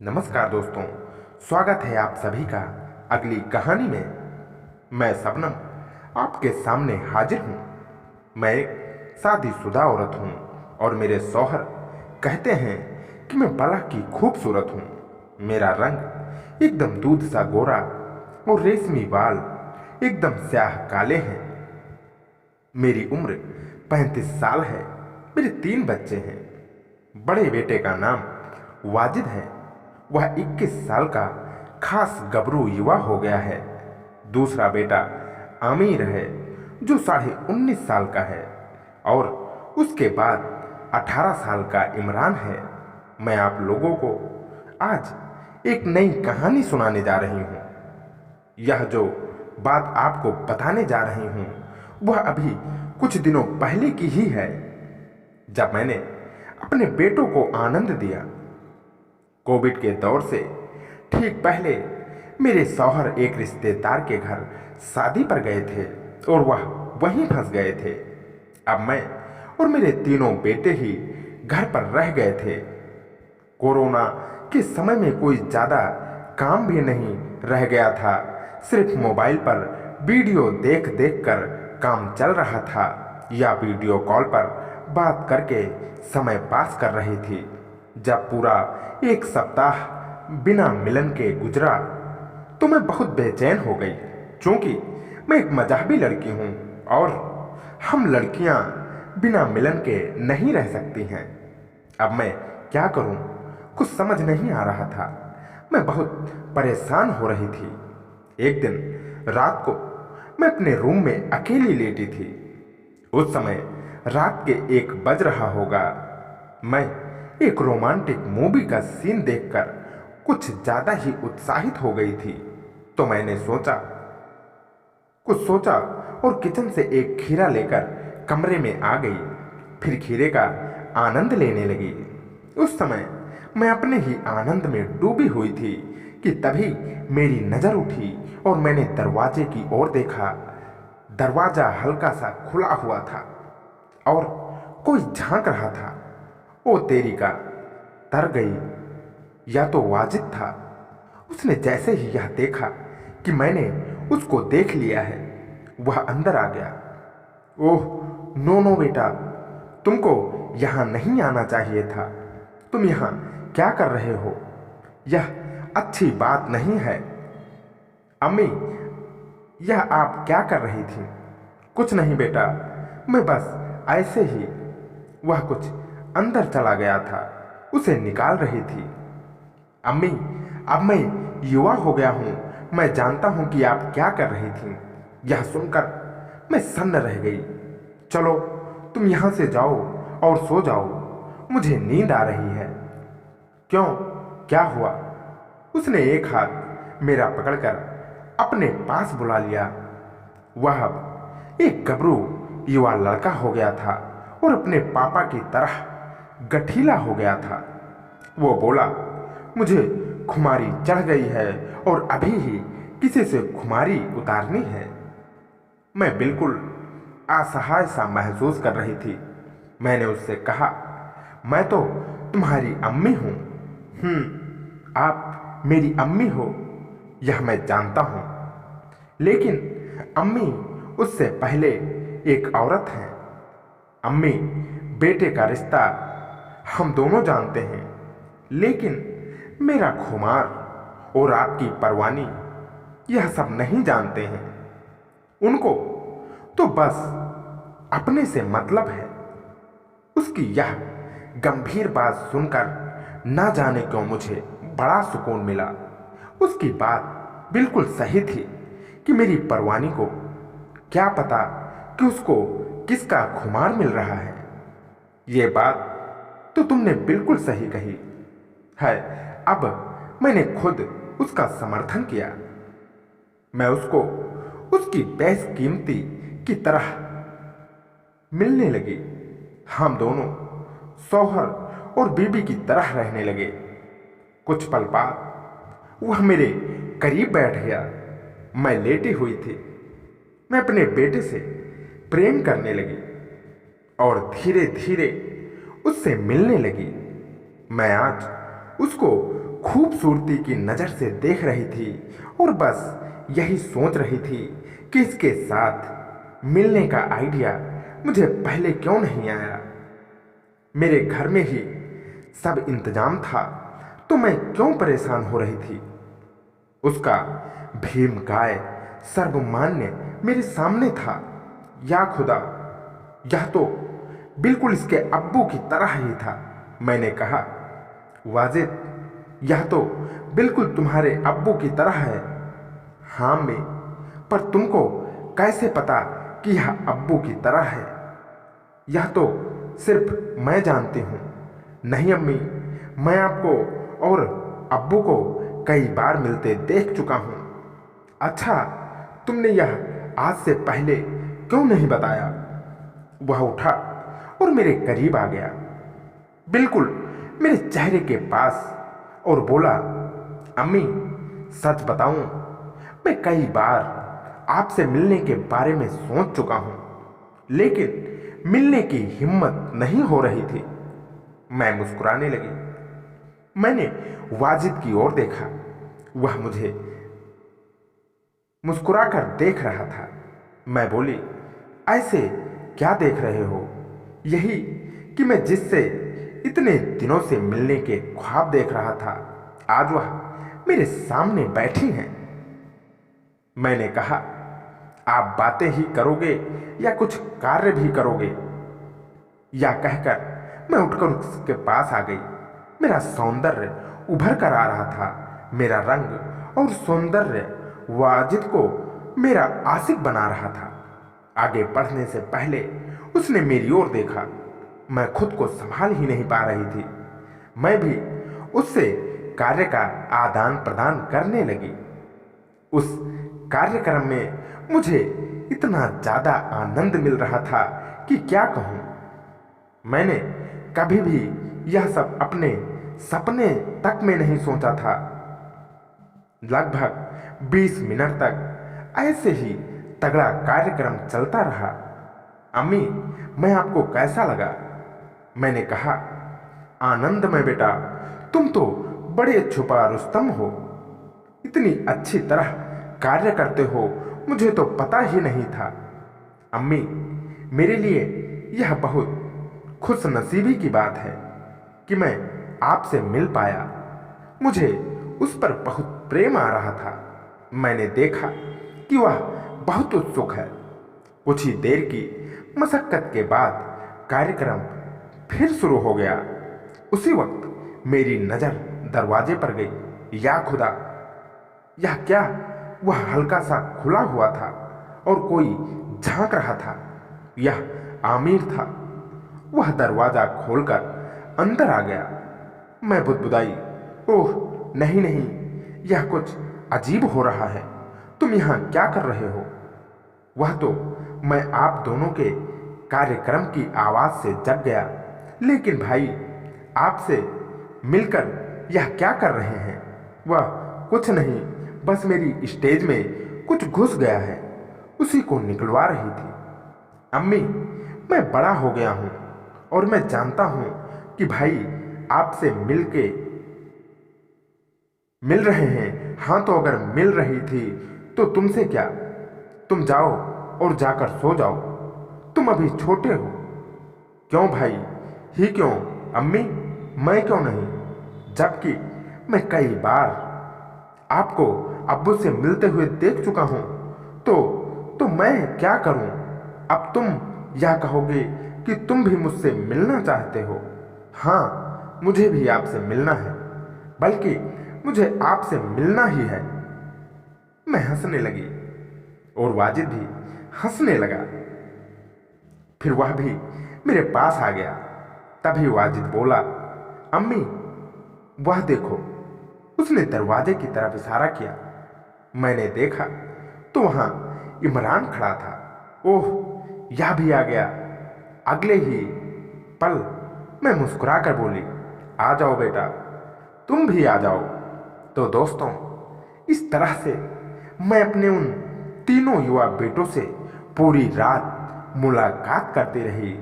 नमस्कार दोस्तों, स्वागत है आप सभी का अगली कहानी में। मैं शबनम आपके सामने हाजिर हूँ। मैं एक शादीशुदा औरत हूँ और मेरे शौहर कहते हैं कि मैं बड़ा की खूबसूरत हूँ। मेरा रंग एकदम दूध सा गोरा और रेशमी बाल एकदम स्याह काले हैं। मेरी उम्र 35 साल है। मेरे 3 बच्चे हैं। बड़े बेटे का नाम वाजिद है। वह 21 साल का खास गबरू युवा हो गया है। दूसरा बेटा आमिर है जो 19.5 साल का है और उसके बाद 18 साल का इमरान है। मैं आप लोगों को आज एक नई कहानी सुनाने जा रही हूँ। यह जो बात आपको बताने जा रही हूँ वह अभी कुछ दिनों पहले की ही है, जब मैंने अपने बेटों को आनंद दिया। कोविड के दौर से ठीक पहले मेरे शौहर एक रिश्तेदार के घर शादी पर गए थे और वह वहीं फंस गए थे। अब मैं और मेरे तीनों बेटे ही घर पर रह गए थे। कोरोना के समय में कोई ज़्यादा काम भी नहीं रह गया था। सिर्फ मोबाइल पर वीडियो देख देख कर काम चल रहा था या वीडियो कॉल पर बात करके समय पास कर रही थी। जब पूरा एक सप्ताह बिना मिलन के गुजरा तो मैं बहुत बेचैन हो गई, क्योंकि मैं एक मजहबी लड़की हूँ और हम लड़कियाँ बिना मिलन के नहीं रह सकती हैं। अब मैं क्या करूँ, कुछ समझ नहीं आ रहा था। मैं बहुत परेशान हो रही थी। एक दिन रात को मैं अपने रूम में अकेली लेटी थी। उस समय रात के 1 बज रहा होगा। मैं एक रोमांटिक मूवी का सीन देखकर कुछ ज़्यादा ही उत्साहित हो गई थी, तो मैंने कुछ सोचा और किचन से एक खीरा लेकर कमरे में आ गई। फिर खीरे का आनंद लेने लगी। उस समय मैं अपने ही आनंद में डूबी हुई थी कि तभी मेरी नज़र उठी और मैंने दरवाजे की ओर देखा। दरवाजा हल्का सा खुला हुआ था और कोई झांक रहा था। ओ तेरी का, तर गई। या तो वाजिद था। उसने जैसे ही यह देखा कि मैंने उसको देख लिया है, वह अंदर आ गया। ओह नो नो बेटा, तुमको यहाँ नहीं आना चाहिए था। तुम यहाँ क्या कर रहे हो? यह अच्छी बात नहीं है। अम्मी, यह आप क्या कर रही थी? कुछ नहीं बेटा, मैं बस ऐसे ही। वह कुछ अंदर चला गया था, उसे निकाल रही थी। अम्मी, अब मैं युवा हो गया हूँ। मैं जानता हूँ कि आप क्या कर रही थी। यह सुनकर मैं सन्न रह गई। चलो तुम यहाँ से जाओ और सो जाओ, मुझे नींद आ रही है। क्यों, क्या हुआ? उसने एक हाथ मेरा पकड़कर अपने पास बुला लिया। वह अब एक गबरू युवा लड़का हो गया था और अपने पापा की तरह गठीला हो गया था। वो बोला, मुझे खुमारी चढ़ गई है और अभी ही किसी से खुमारी उतारनी है। मैं बिल्कुल असहाय सा महसूस कर रही थी। मैंने उससे कहा, मैं तो तुम्हारी अम्मी हूँ। आप मेरी अम्मी हो, यह मैं जानता हूँ, लेकिन अम्मी उससे पहले एक औरत है। अम्मी बेटे का रिश्ता हम दोनों जानते हैं, लेकिन मेरा खुमार और आपकी परवानी यह सब नहीं जानते हैं। उनको तो बस अपने से मतलब है। उसकी यह गंभीर बात सुनकर ना जाने क्यों मुझे बड़ा सुकून मिला। उसकी बात बिल्कुल सही थी कि मेरी परवानी को क्या पता कि उसको किसका खुमार मिल रहा है। ये बात तो तुमने बिल्कुल सही कही है। अब मैंने खुद उसका समर्थन किया। मैं उसको उसकी बेशकीमती की तरह मिलने लगी। हम दोनों शौहर और बीबी की तरह रहने लगे। कुछ पल बाद वह मेरे करीब बैठ गया। मैं लेटी हुई थी। मैं अपने बेटे से प्रेम करने लगी और धीरे धीरे उससे मिलने लगी। मैं आज उसको खूबसूरती की नज़र से देख रही थी और बस यही सोच रही थी कि इसके साथ मिलने का आइडिया मुझे पहले क्यों नहीं आया। मेरे घर में ही सब इंतजाम था तो मैं क्यों परेशान हो रही थी। उसका भीमकाय सर्वमान्य मेरे सामने था। या खुदा, यह तो बिल्कुल इसके अब्बू की तरह ही था। मैंने कहा, वाजिद, यह तो बिल्कुल तुम्हारे अब्बू की तरह है। हाँ अम्मी, पर तुमको कैसे पता कि यह अब्बू की तरह है? यह तो सिर्फ मैं जानती हूँ। नहीं अम्मी, मैं आपको और अब्बू को कई बार मिलते देख चुका हूँ। अच्छा, तुमने यह आज से पहले क्यों नहीं बताया? वह उठा और मेरे करीब आ गया, बिल्कुल मेरे चेहरे के पास, और बोला, अम्मी, सच बताऊं, मैं कई बार आपसे मिलने के बारे में सोच चुका हूं, लेकिन मिलने की हिम्मत नहीं हो रही थी। मैं मुस्कुराने लगी। मैंने वाजिद की ओर देखा। वह मुझे मुस्कुराकर देख रहा था। मैं बोली, ऐसे क्या देख रहे हो? यही कि मैं जिससे इतने दिनों से मिलने के ख्वाब देख रहा था, आज वह मेरे सामने बैठी हैं। मैंने कहा, आप बातें ही करोगे या कुछ कार्य भी करोगे? या कहकर मैं उठकर उसके पास आ गई। मेरा सौंदर्य उभर कर आ रहा था। मेरा रंग और सौंदर्य वाजिद को मेरा आशिक बना रहा था। आगे बढ़ने से पहले उसने मेरी ओर देखा। मैं खुद को संभाल ही नहीं पा रही थी। मैं भी उससे कार्य का आदान प्रदान करने लगी। उस कार्यक्रम में मुझे इतना ज़्यादा आनंद मिल रहा था कि क्या कहूँ। मैंने कभी भी यह सब अपने सपने तक में नहीं सोचा था। लगभग 20 मिनट तक ऐसे ही तगड़ा कार्यक्रम चलता रहा। अम्मी, मैं आपको कैसा लगा? मैंने कहा, आनंदमय बेटा, तुम तो बड़े छुपा रुस्तम हो। इतनी अच्छी तरह कार्य करते हो, मुझे तो पता ही नहीं था। अम्मी, मेरे लिए यह बहुत खुश नसीबी की बात है कि मैं आपसे मिल पाया। मुझे उस पर बहुत प्रेम आ रहा था। मैंने देखा कि वह बहुत उत्सुक है। कुछ ही देर की मशक्कत के बाद कार्यक्रम फिर शुरू हो गया। उसी वक्त मेरी नज़र दरवाजे पर गई। या खुदा, यह क्या? वह हल्का सा खुला हुआ था और कोई झांक रहा था। यह आमिर था। वह दरवाजा खोलकर अंदर आ गया। मैं बुदबुदाई, ओह नहीं नहीं, यह कुछ अजीब हो रहा है। तुम यहाँ क्या कर रहे हो? वह तो मैं आप दोनों के कार्यक्रम की आवाज़ से जग गया। लेकिन भाई, आपसे मिलकर यह क्या कर रहे हैं? वह कुछ नहीं, बस मेरी स्टेज में कुछ घुस गया है, उसी को निकलवा रही थी। अम्मी, मैं बड़ा हो गया हूँ और मैं जानता हूँ कि भाई आपसे मिल रहे हैं। हाँ, तो अगर मिल रही थी तो तुमसे क्या? तुम जाओ और जाकर सो जाओ। तुम अभी छोटे हो। क्यों भाई? ही क्यों? अम्मी, मैं क्यों नहीं? जबकि मैं कई बार आपको अब्बू से मिलते हुए देख चुका हूँ। तो मैं क्या करूँ? अब तुम यह कहोगे कि तुम भी मुझसे मिलना चाहते हो। हाँ, मुझे भी आपसे मिलना है, बल्कि मुझे आपसे मिलना ही है। मैं हंसने लगी और वाजिद भी हंसने लगा। फिर वह भी मेरे पास आ गया। तभी वाजिद बोला, अम्मी, वह देखो। उसने दरवाजे की तरफ इशारा किया। मैंने देखा तो वहां इमरान खड़ा था। ओह, यह भी आ गया। अगले ही पल मैं मुस्कुराकर बोली, आ जाओ बेटा, तुम भी आ जाओ। तो दोस्तों, इस तरह से मैं अपने उन तीनों युवा बेटों से पूरी रात मुलाकात करती रही।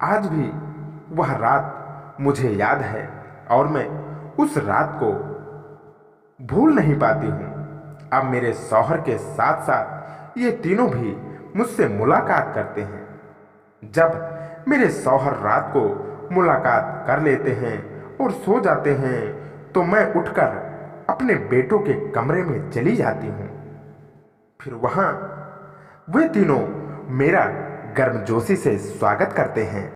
आज भी वह रात मुझे याद है और मैं उस रात को भूल नहीं पाती हूँ। अब मेरे शौहर के साथ साथ ये तीनों भी मुझसे मुलाकात करते हैं। जब मेरे शौहर रात को मुलाकात कर लेते हैं और सो जाते हैं तो मैं उठकर अपने बेटों के कमरे में चली जाती हूँ। फिर वहाँ वे तीनों मेरा गर्मजोशी से स्वागत करते हैं।